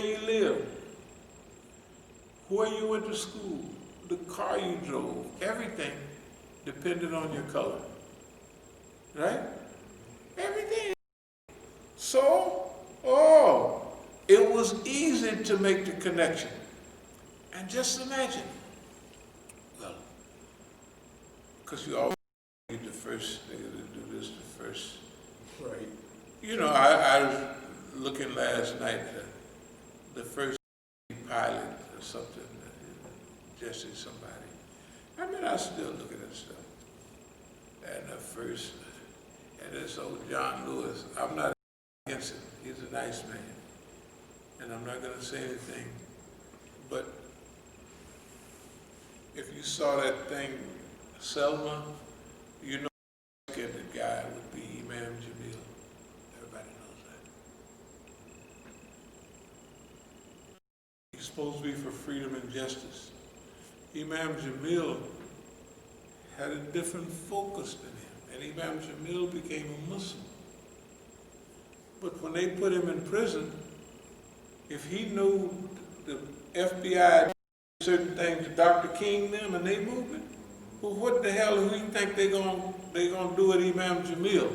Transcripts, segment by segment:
you live, where you went to school, the car you drove, everything depended on your color. Right? Everything. So, it was easy to make the connection. And just imagine, well, because you always need the first nigga to do this, the first. Right. You know, I was looking last night at the first pilot or something, Jesse somebody. I mean, I still look at that stuff. And the first, and this old John Lewis, I'm not against him. He's a nice man. And I'm not going to say anything. But if you saw that thing, Selma, you know the guy would be Imam Jamil. Everybody knows that. He's supposed to be for freedom and justice. Imam Jamil had a different focus than him, and Imam Jamil became a Muslim. But when they put him in prison, if he knew the FBI did certain things to Dr. King them and they movement, well, what the hell do you think they gonna do with Imam Jamil?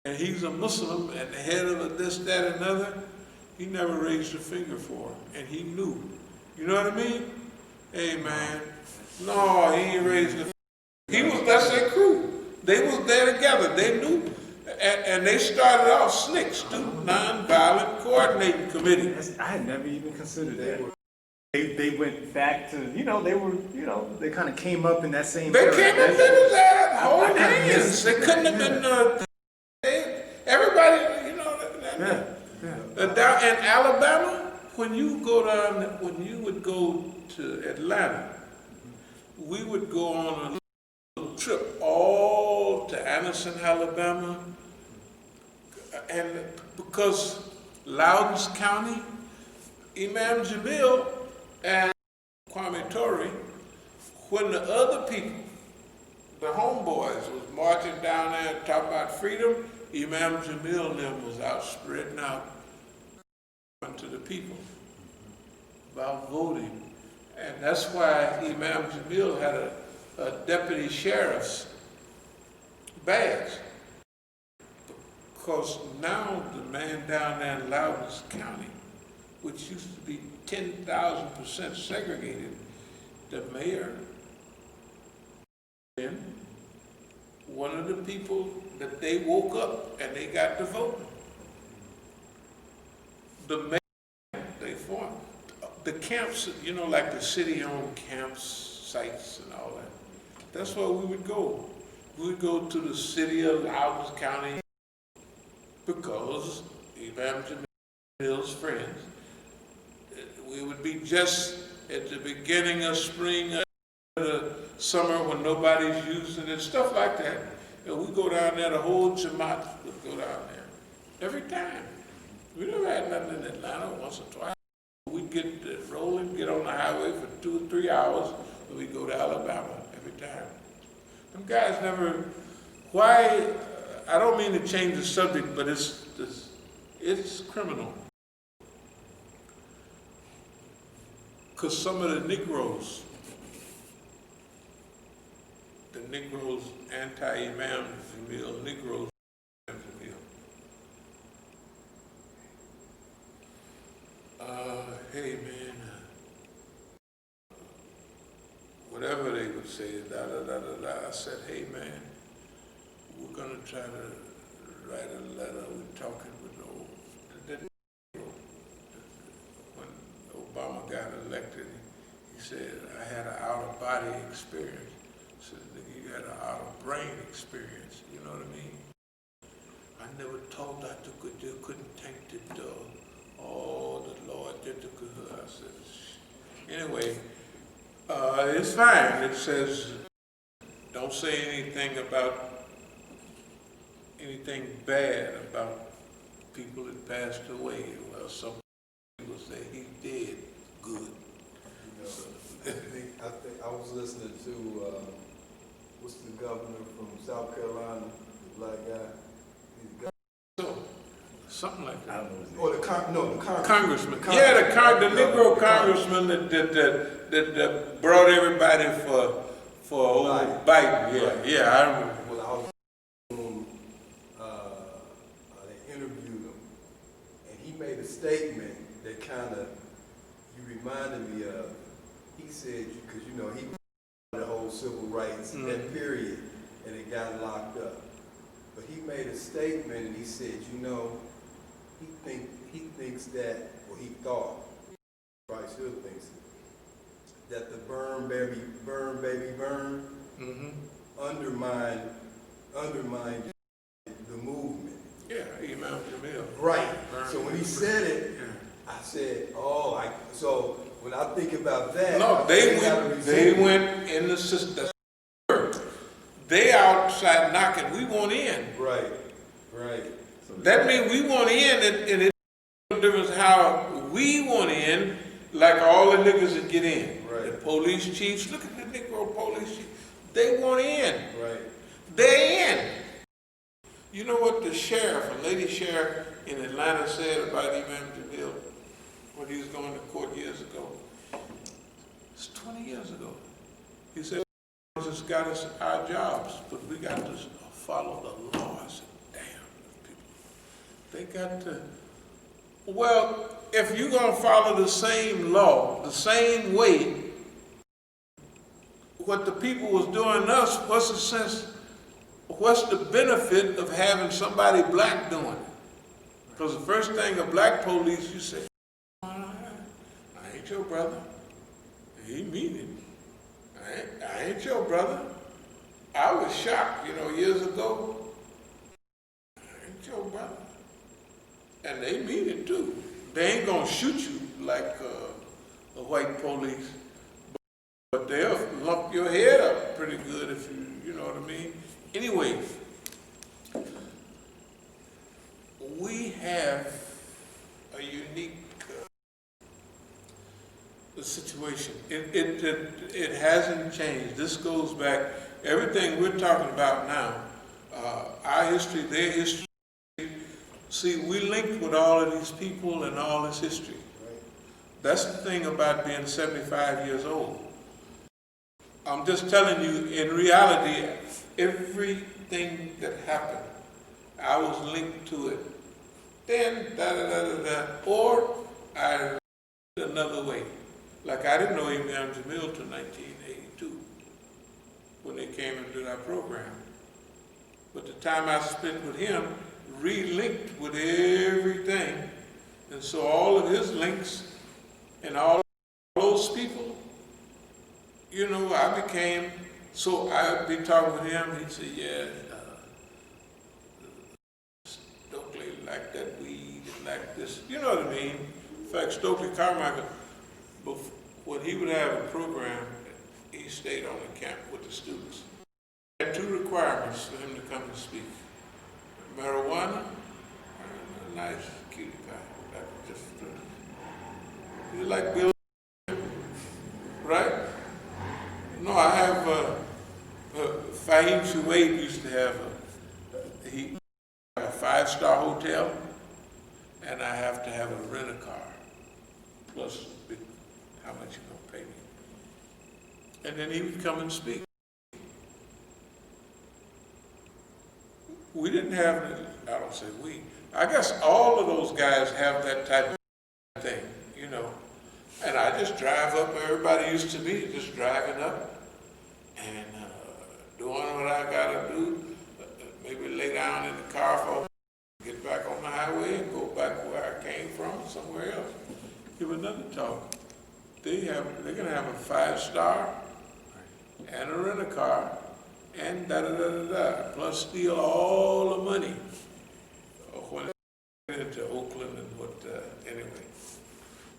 And he's a Muslim and the head of this, that, and another. He never raised a finger for him, and he knew. You know what I mean? Hey man, no, he ain't raised a finger. That's their crew. They was there together. They knew. And they started off SNCC, Student Nonviolent Coordinating Committee. I had never even considered that. They went back to, they kind of came up in that same They era. came up in that whole hands. They couldn't have been, everybody, down in Alabama, when you would go to Atlanta, we would go on a trip all to Anderson, Alabama, and because Loudon's County, Imam Jamil and Kwame Ture, when the other people, the homeboys, was marching down there talking about freedom, Imam Jamil and them was out spreading out to the people about voting. And that's why Imam Jamil had a deputy sheriff's badge. Because now the man down there in Loudon's County, which used to be 10,000% segregated, the mayor, and one of the people that they woke up and they got to vote. The mayor, they formed the camps, like the city-owned camps, sites and all that. That's where we would go. We would go to the city of Loudon County because Imam Jamil's friends. We would be just at the beginning of spring, the summer when nobody's using it, stuff like that. And we go down there, the whole Jamaat would go down there. Every time. We never had nothing in Atlanta, once or twice. We'd get rolling, get on the highway for 2 or 3 hours, and we'd go to Alabama every time. Them guys never, why, I don't mean to change the subject, but it's criminal. Because some of the Negroes, anti-Imam Jamil, Negroes, hey man, whatever they would say, I said, hey man, we're gonna try to write a letter. We're talking with when Obama got elected, he said, I had an out-of-body experience. I said, nigga, you had an out-of-brain experience, you know what I mean? I never told that you couldn't take the dog. Oh, the Lord did the good. I said, anyway, it's fine. It says, don't say anything bad about people that passed away. Well, some people say he did good. I was listening to, what's the governor from South Carolina, the black guy? So, something like that. Or the Congressman. Yeah, the Negro congressman that brought everybody for old Biden. Yeah, Right. yeah, I remember. Well, I was on, they interviewed him, and he made a statement that kind of, you reminded me of, he said, because you know, he the whole civil rights in that period, and it got locked up. But he made a statement, and he said, you know, he thinks that, or he thought, probably still thinks it, that the burn, baby, burn, undermined the movement. Yeah, Imam Jamil. Right. So when he said it, I said, so when I think about that, No, they went in the system. They outside knocking, we want in. Right. That means we want in, and it's no difference how we want in, like all the niggas that get in. Right. The police chiefs, look at the Negro police chiefs, they want in. Right. They're in. You know what the sheriff, a lady sheriff in Atlanta said about Imam Jamil when he was going to court years ago? It's 20 years ago. He said, just got us our jobs, but we got to follow the law. I said, damn, people. They got to, well, if you're going to follow the same law, the same way, what the people was doing to us, what's the sense, what's the benefit of having somebody black doing it? Because the first thing a black police, you say, I ain't your brother. He mean it. I ain't your brother. I was shocked, years ago. I ain't your brother. And they mean it too. They ain't gonna shoot you like a white police, but they'll lump your head up pretty good if you know what I mean. Anyway, we have a unique situation. It hasn't changed. This goes back, everything we're talking about now, our history, their history. See, we linked with all of these people and all this history. That's the thing about being 75 years old. I'm just telling you, in reality, everything that happened, I was linked to it. Then, or I another way. Like I didn't know Imam Jamil till 1982 when they came and did our program. But the time I spent with him re-linked with everything. And so all of his links and all those people, I became, so I'd be talking with him, he'd say, yeah, Stokely like that weed and like this, you know what I mean? In fact, Stokely Carmichael, when he would have a program, he stayed on the camp with the students. He had two requirements for him to come and speak. Marijuana, and a nice cutie pie. You like Bill, right? No, I have, Fahim Shuaib used to have a 5-star hotel, and I have to have a rent-a-car, plus how much you gonna pay me. And then he would come and speak. We didn't have, I don't say we, I guess all of those guys have that type of thing, And I just drive up, everybody used to be just driving up and doing what I gotta do, maybe lay down in the car for get back on the highway and go back where I came from, somewhere else. Give another talk. They're gonna have a 5-star and a rent-a-car and plus steal all the money when they get into Oakland and anyway.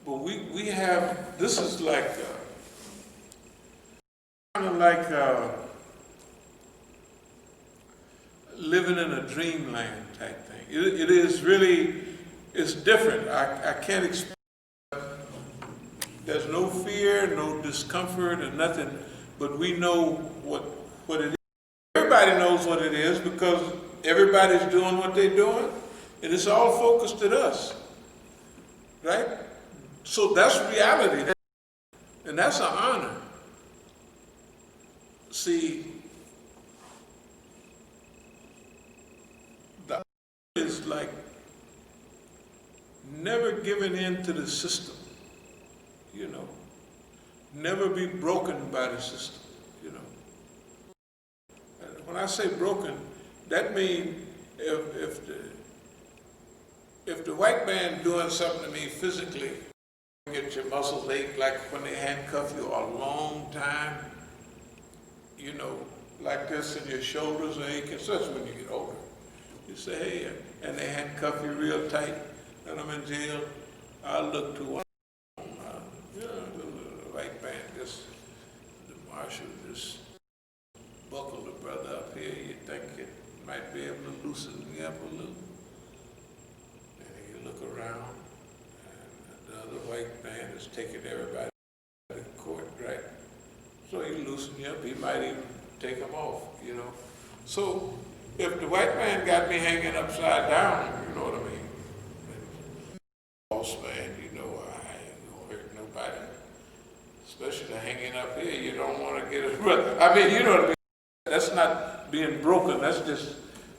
But we have, this is like, kind of like living in a dreamland type thing. It is really, it's different. I can't explain. There's no fear, no discomfort, and nothing, but we know what it is. Everybody knows what it is because everybody's doing what they're doing, and it's all focused at us. right? So that's reality, and that's an honor. See, the honor is like never giving in to the system, you know. Never be broken by the system, you know. And when I say broken, that means if the white man doing something to me physically, get your muscles ache like when they handcuff you a long time, you know, like this, and your shoulders are aching, so that's when you get older. You say, hey, and they handcuff you real tight, and I'm in jail, I look to one, the white man, just, the marshal just buckle the brother up here, you think it might be able to loosen me up a little. And you look around, and the other white man is taking everybody to court, right? So he loosen you up, he might even take them off, you know. So if the white man got me hanging upside down, you know what I mean? Boss man, you know, I ain't gonna hurt nobody. Especially hanging up here, you don't want to get it. I mean, you know what I mean? That's not being broken, that's just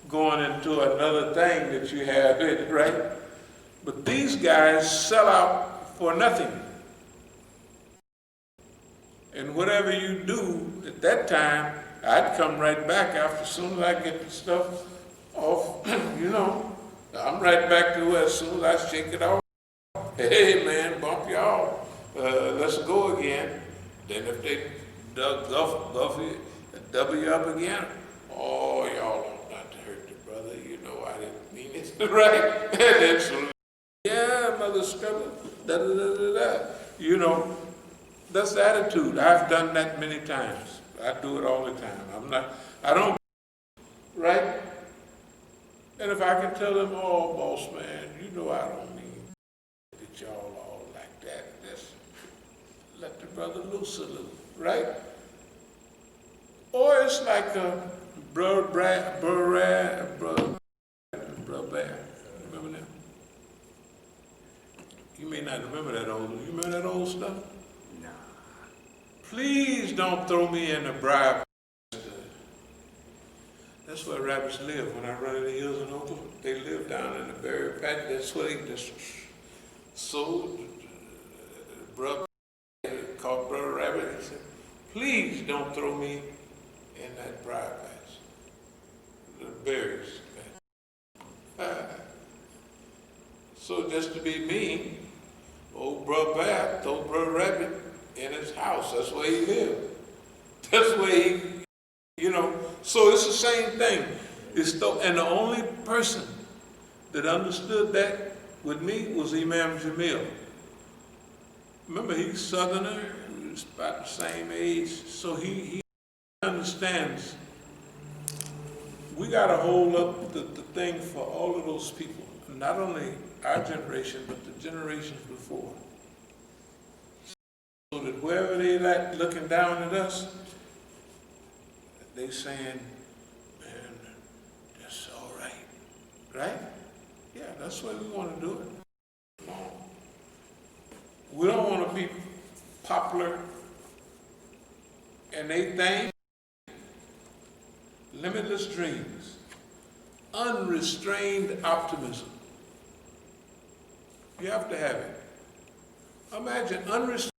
going into another thing that you have, right? But these guys sell out for nothing. And whatever you do at that time, I'd come right back after, as soon as I get the stuff off, you know, I'm right back to where as soon as I shake it off, hey man, bump y'all, let's go again. Then if they guff you, double you up again, oh, y'all don't not to hurt the brother, you know I didn't mean it, right? And then so, yeah, mother scrubber, da-da-da-da-da, you know. That's the attitude. I've done that many times. I do it all the time. I don't, right? And if I can tell them, oh, boss man, you know I don't mean that y'all all like that. Just let the brother loose a little, right? Or it's like a Bro Bear. Remember that? You may not remember that old, you remember that old stuff? Please don't throw me in the bribe. That's where rabbits live. When I run in the hills in Oakland, they live down in the berry patch. That's where they just sold the brother called Brother Rabbit. He said, please don't throw me in that bribe patch. The berries patch. So just to be mean, old Brother Rabbit in his house, that's where he lived. That's where he, you know, so it's the same thing. And the only person that understood that with me was Imam Jamil. Remember, he's Southerner, he's about the same age, so he understands. We got to hold up the thing for all of those people, not only our generation, but the generations before. So that wherever they like looking down at us, they saying, man, that's all right, right? Yeah, that's the way we want to do it. Come on. We don't want to be popular in anything. Limitless dreams, unrestrained optimism. You have to have it. Imagine unrestrained